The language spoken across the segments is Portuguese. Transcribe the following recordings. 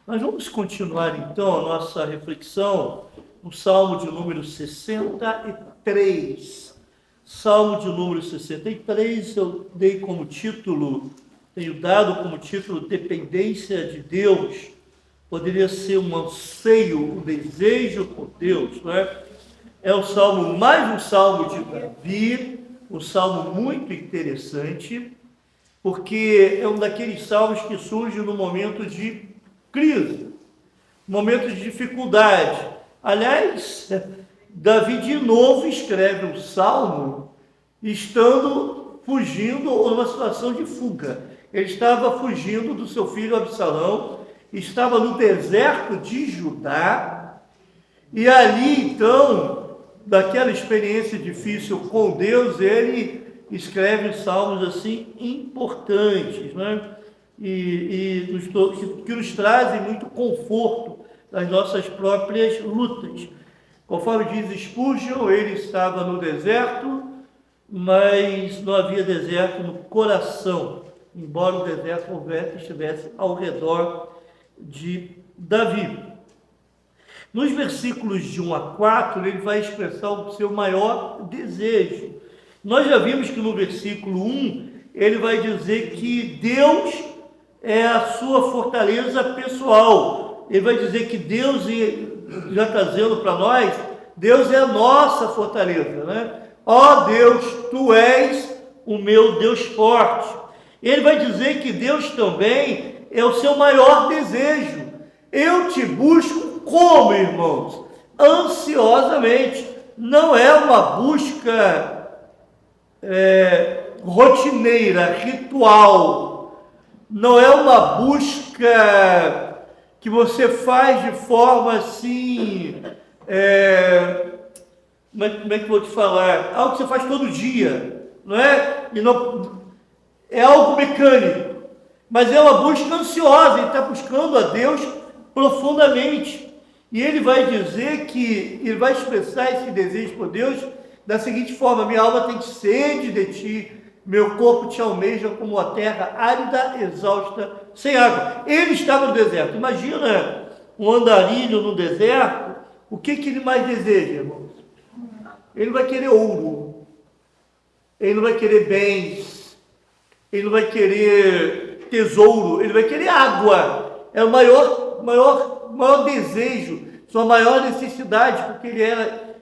Nós vamos continuar então a nossa reflexão no Salmo de número 63. Salmo de número 63, eu dei como título, tenho dado como título Dependência de Deus. Poderia ser um anseio, um desejo por Deus, não é? É o salmo, mais um salmo de Davi, um salmo muito interessante, porque é um daqueles salmos que surge no momento de crise, momento de dificuldade. Aliás, Davi de novo escreve um salmo estando fugindo ou numa situação de fuga. Ele estava fugindo do seu filho Absalão, estava no deserto de Judá, e ali então, daquela experiência difícil com Deus, ele escreve salmos assim importantes, né? Que nos trazem muito conforto nas nossas próprias lutas. Conforme diz Spurgeon, ele estava no deserto, mas não havia deserto no coração, embora o deserto estivesse ao redor de Davi. Nos versículos de 1 a 4, ele vai expressar o seu maior desejo. Nós já vimos que no versículo 1, ele vai dizer que Deus é a sua fortaleza pessoal. Ele vai dizer que Deus, já trazendo para nós, Deus é a nossa fortaleza, né? Ó Deus, Tu és o meu Deus forte. Ele vai dizer que Deus também é o seu maior desejo. Eu te busco como, irmãos? Ansiosamente. Não é uma busca rotineira, ritual. Não é uma busca que você faz de forma assim, como é que eu vou te falar? Algo que você faz todo dia, não é? E não, é algo mecânico, mas é uma busca ansiosa. Ele está buscando a Deus profundamente. E ele vai dizer que, ele vai expressar esse desejo por Deus da seguinte forma: minha alma tem sede de ti, meu corpo te almeja como a terra árida, exausta, sem água. Ele estava no deserto. Imagina um andarilho no deserto, o que ele mais deseja, irmãos? Ele não vai querer ouro, ele não vai querer bens, ele não vai querer tesouro, ele vai querer água. É o maior desejo, sua maior necessidade, porque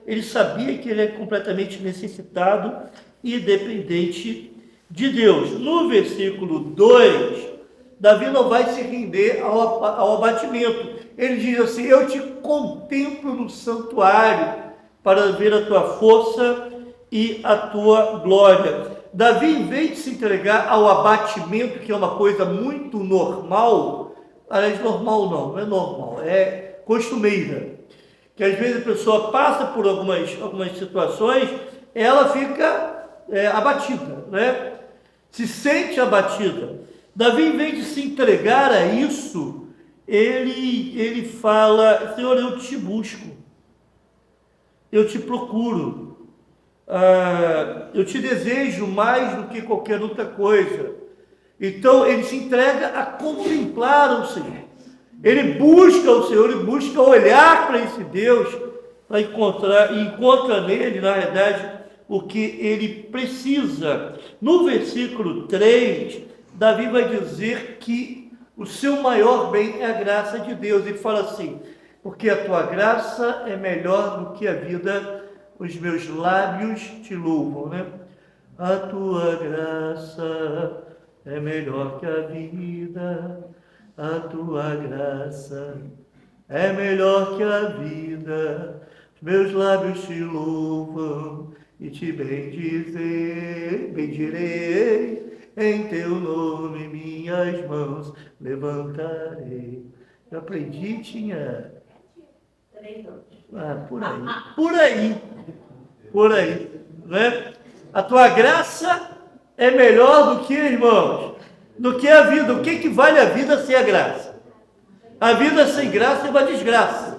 ele sabia que ele é completamente necessitado e dependente de Deus. No versículo 2, Davi não vai se render ao abatimento. Ele diz assim: eu te contemplo no santuário para ver a tua força e a tua glória. Davi, em vez de se entregar ao abatimento, que é uma coisa muito normal, aliás, normal não é normal, é costumeira, que às vezes a pessoa passa por algumas situações, ela fica abatida, né? Se sente abatida. Davi, em vez de se entregar a isso, ele fala: Senhor, eu te busco, eu te procuro, eu te desejo mais do que qualquer outra coisa. Então ele se entrega a contemplar o Senhor. Ele busca o Senhor, ele busca olhar para esse Deus, para encontra nele, na verdade, o que ele precisa. No versículo 3, Davi vai dizer que o seu maior bem é a graça de Deus. Ele fala assim: porque a tua graça é melhor do que a vida, os meus lábios te louvam, né? A tua graça é melhor que a vida, a tua graça é melhor que a vida, os meus lábios te louvam e te bendirei, em teu nome minhas mãos levantarei. Eu aprendi, tinha 3 anos. Por aí, né? A tua graça é melhor do que, irmãos, do que a vida. O que vale a vida sem a graça? A vida sem graça é uma desgraça,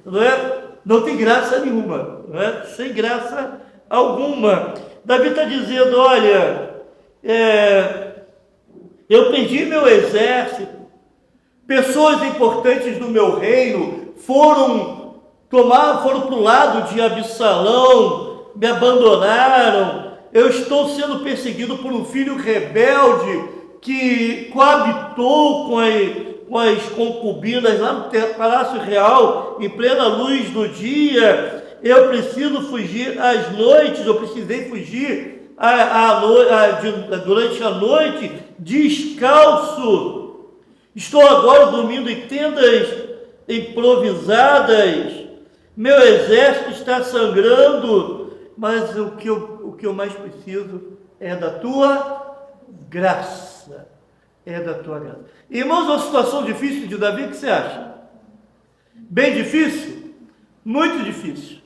não é? Não tem graça nenhuma, não é? Sem graça alguma. Davi está dizendo: olha, eu perdi meu exército, Pessoas importantes do meu reino foram para o lado de Absalão, me abandonaram. Eu estou sendo perseguido por um filho rebelde que coabitou com as concubinas lá no Palácio Real, em plena luz do dia. Eu preciso fugir às noites, eu precisei fugir durante a noite, descalço. Estou agora dormindo em tendas improvisadas. Meu exército está sangrando, mas o que eu mais preciso é da tua graça. É da tua graça. Irmãos, uma situação difícil de Davi, o que você acha? Bem difícil? Muito difícil.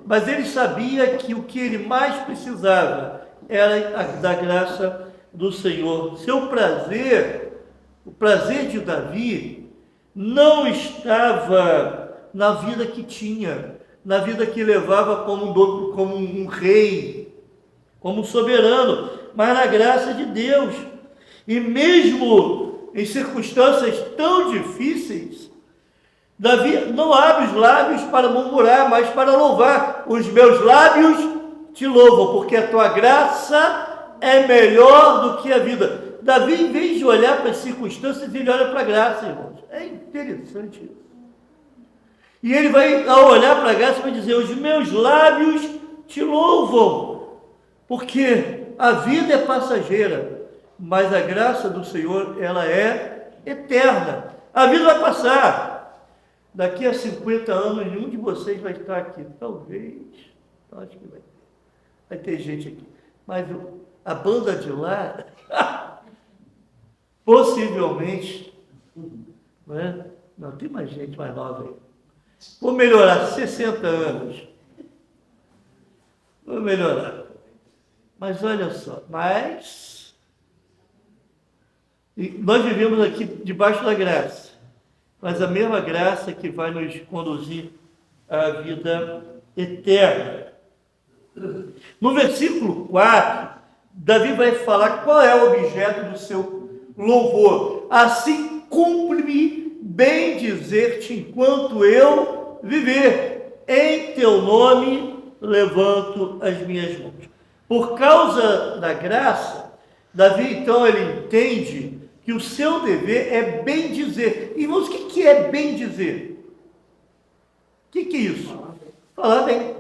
Mas ele sabia que o que ele mais precisava era da graça do Senhor. Seu prazer, o prazer de Davi, não estava na vida que tinha, na vida que levava como um rei, como um soberano, mas na graça de Deus. E mesmo em circunstâncias tão difíceis, Davi não abre os lábios para murmurar, mas para louvar. Os meus lábios te louvam, porque a tua graça é melhor do que a vida. Davi, em vez de olhar para as circunstâncias, ele olha para a graça, irmãos. É interessante isso. E ele vai, ao olhar para a graça, vai dizer: os meus lábios te louvam, porque a vida é passageira, mas a graça do Senhor, ela é eterna. A vida vai passar. Daqui a 50 anos, nenhum de vocês vai estar aqui. Talvez, acho que vai ter gente aqui. Mas a banda de lá, possivelmente, não é? Não, tem mais gente mais nova aí. Vou melhorar, 60 anos. Vou melhorar. Mas olha só, nós vivemos aqui debaixo da graça. Mas a mesma graça que vai nos conduzir à vida eterna. No versículo 4, Davi vai falar qual é o objeto do seu louvor. Assim cumpre-me bem dizer-te enquanto eu viver. Em teu nome levanto as minhas mãos. Por causa da graça, Davi então ele entende que o seu dever é bem dizer. Irmãos, o que é bem dizer? O que é isso? Falar bem.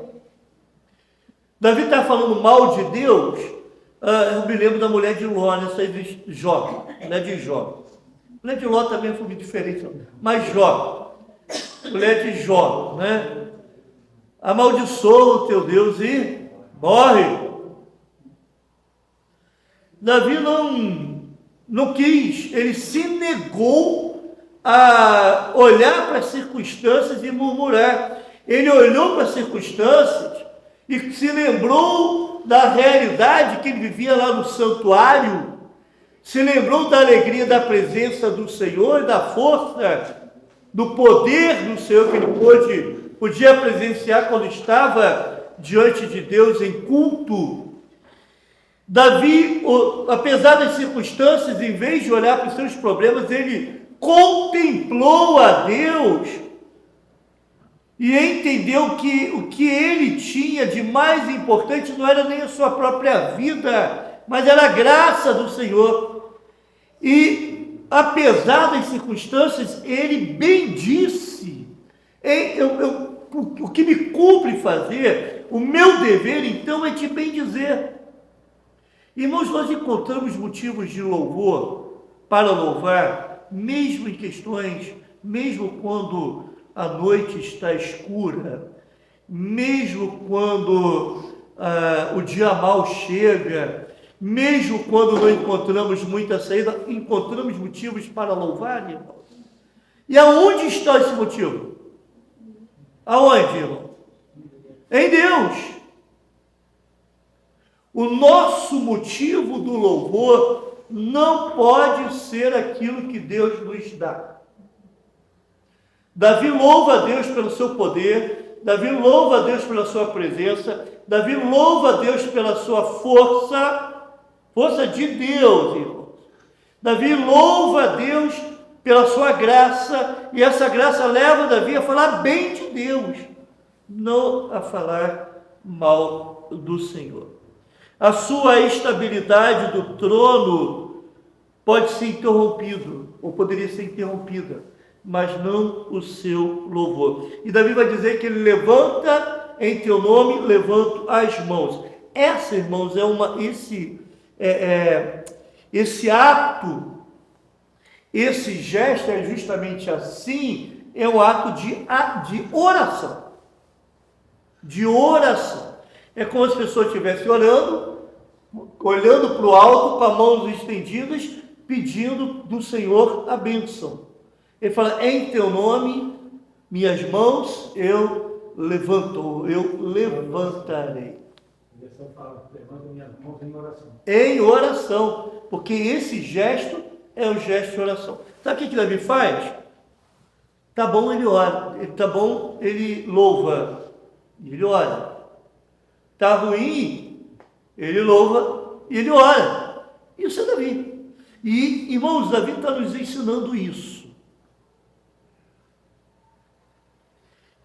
Davi está falando mal de Deus. Eu me lembro da mulher de Ló, nessa de Jó. Mulher de Jó. Mulher de Ló também foi muito diferente, mas Jó. Mulher de Jó, né? Amaldiçoa o teu Deus e morre. Davi não quis, ele se negou a olhar para as circunstâncias e murmurar. Ele olhou para as circunstâncias e se lembrou da realidade que ele vivia lá no santuário, se lembrou da alegria da presença do Senhor, da força, do poder do Senhor que ele podia presenciar quando estava diante de Deus em culto. Davi, apesar das circunstâncias, em vez de olhar para os seus problemas, ele contemplou a Deus e entendeu que o que ele tinha de mais importante não era nem a sua própria vida, mas era a graça do Senhor. E, apesar das circunstâncias, ele bendisse. O que me cumpre fazer, o meu dever, então, é te bendizer. Irmãos, nós encontramos motivos de louvor para louvar, mesmo em questões, mesmo quando a noite está escura, mesmo quando o dia mal chega, mesmo quando não encontramos muita saída, encontramos motivos para louvar, irmãos. E aonde está esse motivo? Aonde, irmão? Em Deus. O nosso motivo do louvor não pode ser aquilo que Deus nos dá. Davi louva a Deus pelo seu poder, Davi louva a Deus pela sua presença, Davi louva a Deus pela sua força de Deus, irmãos. Davi louva a Deus pela sua graça, e essa graça leva Davi a falar bem de Deus, não a falar mal do Senhor. A sua estabilidade do trono pode ser interrompido, ou poderia ser interrompida, mas não o seu louvor. E Davi vai dizer que ele levanta em teu nome, levanto as mãos. Essa, irmãos, esse ato, esse gesto é justamente assim, é um ato de oração. De oração. É como se a pessoa estivesse orando, olhando para o alto, com as mãos estendidas, pedindo do Senhor a bênção. Ele fala, em teu nome, minhas mãos eu levanto, eu levantarei. Levanta minhas mãos em oração. Em oração, porque esse gesto é o gesto de oração. Sabe o que Davi faz? Tá bom, ele ora. Tá bom, ele louva. Ele ora. Tá ruim, ele louva e ele ora. Isso é Davi. E, irmãos, Davi está nos ensinando isso.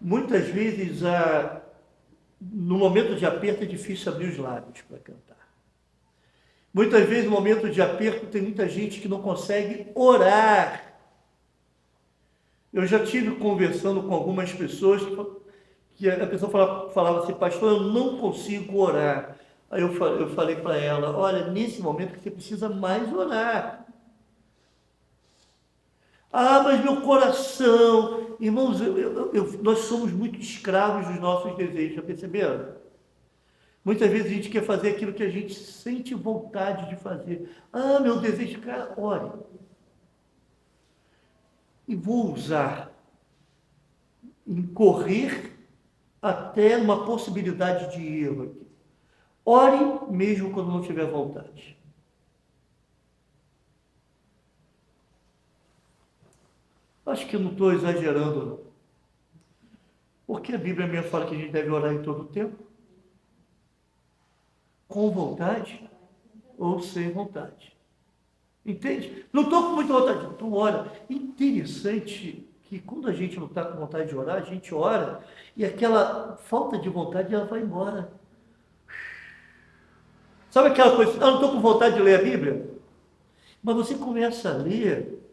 Muitas vezes, no momento de aperto, é difícil abrir os lábios para cantar. Muitas vezes, no momento de aperto, tem muita gente que não consegue orar. Eu já tive conversando com algumas pessoas que a pessoa falava assim, pastor, eu não consigo orar. Aí eu falei para ela, olha, nesse momento que você precisa mais orar. Ah, mas meu coração... Irmãos, nós somos muito escravos dos nossos desejos, já perceberam? Muitas vezes a gente quer fazer aquilo que a gente sente vontade de fazer. Ah, meu desejo, cara, ore. E vou usar, incorrer até uma possibilidade de erro aqui. Ore mesmo quando não tiver vontade. Acho que eu não estou exagerando, não. Porque a Bíblia mesmo fala que a gente deve orar em todo o tempo. Com vontade ou sem vontade. Entende? Não estou com muita vontade, então ora. Interessante que quando a gente não está com vontade de orar, a gente ora e aquela falta de vontade ela vai embora. Sabe aquela coisa, eu não estou com vontade de ler a Bíblia? Mas você começa a ler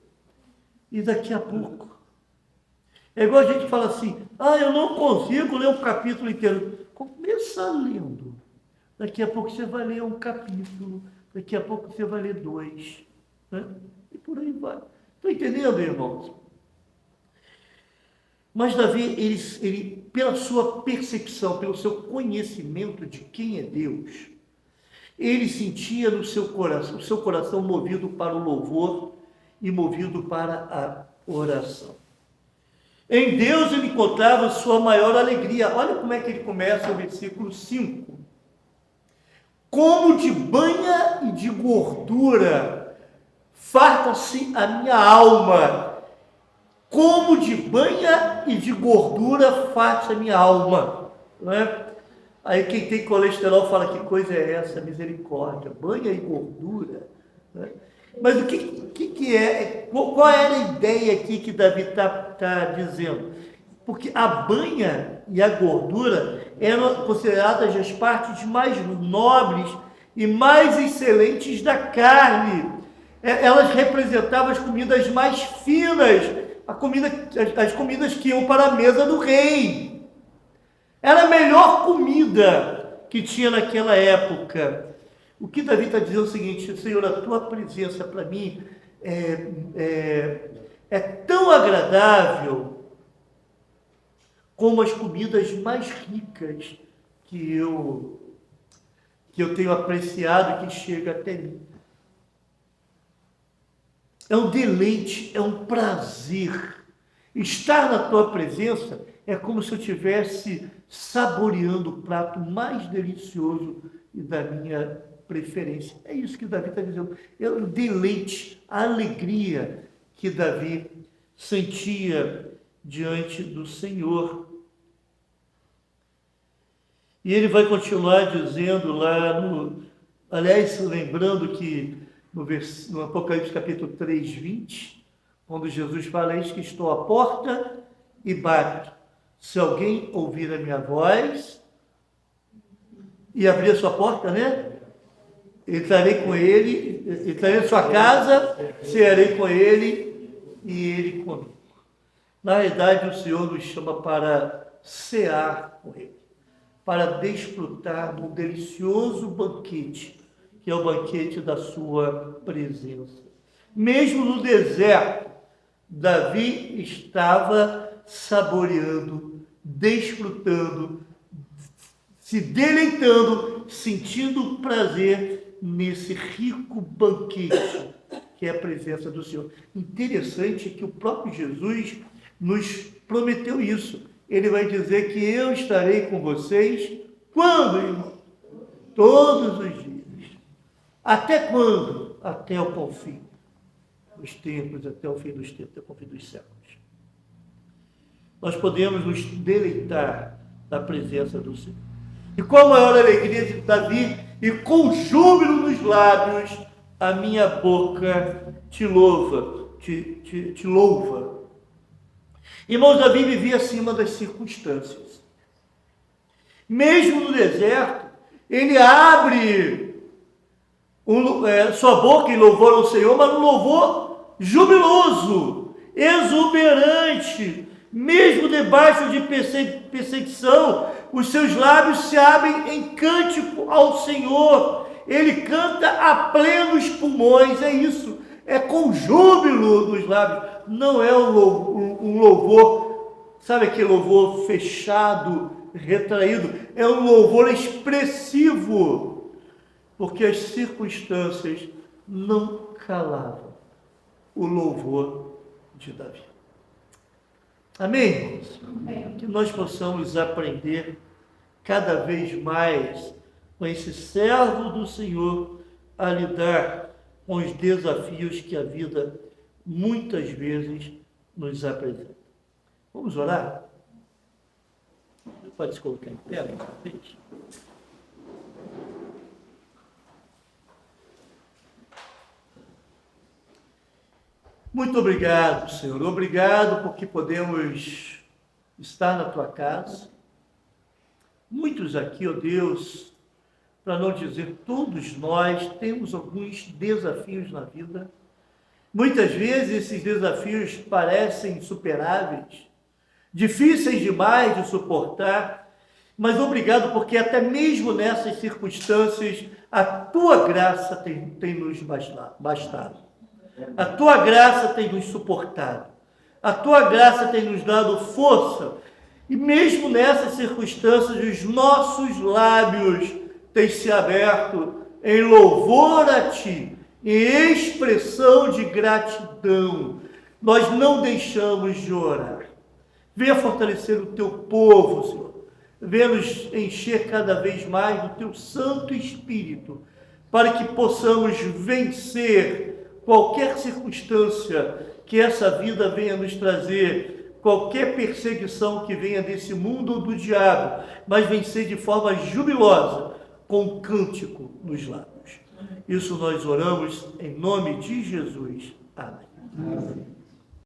e daqui a pouco. É igual a gente fala assim, eu não consigo ler um capítulo inteiro. Começa lendo. Daqui a pouco você vai ler um capítulo, daqui a pouco você vai ler 2. Né? E por aí vai. Estão entendendo, irmãos? Mas Davi, ele, pela sua percepção, pelo seu conhecimento de quem é Deus, ele sentia no seu coração, o seu coração movido para o louvor e movido para a oração. Em Deus ele encontrava sua maior alegria. Olha como é que ele começa o versículo 5. Como de banha e de gordura farta-se a minha alma. Como de banha e de gordura farta-se a minha alma. Não é? Aí quem tem colesterol fala, que coisa é essa? Misericórdia. Banha e gordura. Né? Mas o que é? Qual era a ideia aqui que Davi está dizendo? Porque a banha e a gordura eram consideradas as partes mais nobres e mais excelentes da carne. Elas representavam as comidas mais finas, as comidas que iam para a mesa do rei. Era a melhor comida que tinha naquela época. O que Davi está dizendo é o seguinte, Senhor, a tua presença para mim é tão agradável como as comidas mais ricas que eu tenho apreciado e que chega até mim. É um deleite, é um prazer. Estar na tua presença é como se eu estivesse saboreando o prato mais delicioso e da minha preferência. É isso que Davi está dizendo. É o deleite, a alegria que Davi sentia diante do Senhor. E ele vai continuar dizendo lá aliás, lembrando que no Apocalipse capítulo 3, 20, Quando Jesus fala: eis que estou à porta e bato. Se alguém ouvir a minha voz e abrir a sua porta, né? Entrarei com ele, entrarei na sua casa, cearei com ele e ele comigo. Na realidade, o Senhor nos chama para cear com ele, para desfrutar do delicioso banquete, que é o banquete da sua presença. Mesmo no deserto, Davi estava saboreando, desfrutando, se deleitando, sentindo prazer nesse rico banquete que é a presença do Senhor. Interessante que o próprio Jesus nos prometeu isso. Ele vai dizer que eu estarei com vocês quando, irmão? Todos os dias. Até quando? Até o fim dos tempos, até o fim dos tempos, até o fim dos séculos. Nós podemos nos deleitar da presença do Senhor. E qual a maior alegria de Davi? E com júbilo nos lábios, a minha boca te louva, te louva. Irmãos, Davi vivia acima das circunstâncias. Mesmo no deserto, ele abre sua boca em louvor ao Senhor, mas um louvor jubiloso, exuberante. Mesmo debaixo de perseguição, os seus lábios se abrem em cântico ao Senhor. Ele canta a plenos pulmões, é isso. É com júbilo nos lábios. Não é um louvor, sabe aquele louvor fechado, retraído? É um louvor expressivo, porque as circunstâncias não calavam o louvor de Davi. Amém, irmãos? Amém. Que nós possamos aprender cada vez mais com esse servo do Senhor a lidar com os desafios que a vida muitas vezes nos apresenta. Vamos orar? Pode se colocar em pé, por favor. Muito obrigado, Senhor. Obrigado porque podemos estar na Tua casa. Muitos aqui, ó Deus, para não dizer todos nós, temos alguns desafios na vida. Muitas vezes esses desafios parecem insuperáveis, difíceis demais de suportar, mas obrigado porque até mesmo nessas circunstâncias a Tua graça tem nos bastado. A Tua graça tem nos suportado. A Tua graça tem nos dado força. E mesmo nessas circunstâncias, os nossos lábios têm se aberto em louvor a Ti, em expressão de gratidão. Nós não deixamos de orar. Venha fortalecer o Teu povo, Senhor. Venha nos encher cada vez mais do Teu Santo Espírito, para que possamos vencer qualquer circunstância que essa vida venha nos trazer, qualquer perseguição que venha desse mundo ou do diabo, mas vencer de forma jubilosa, com um cântico nos lábios. Isso nós oramos em nome de Jesus. Amém.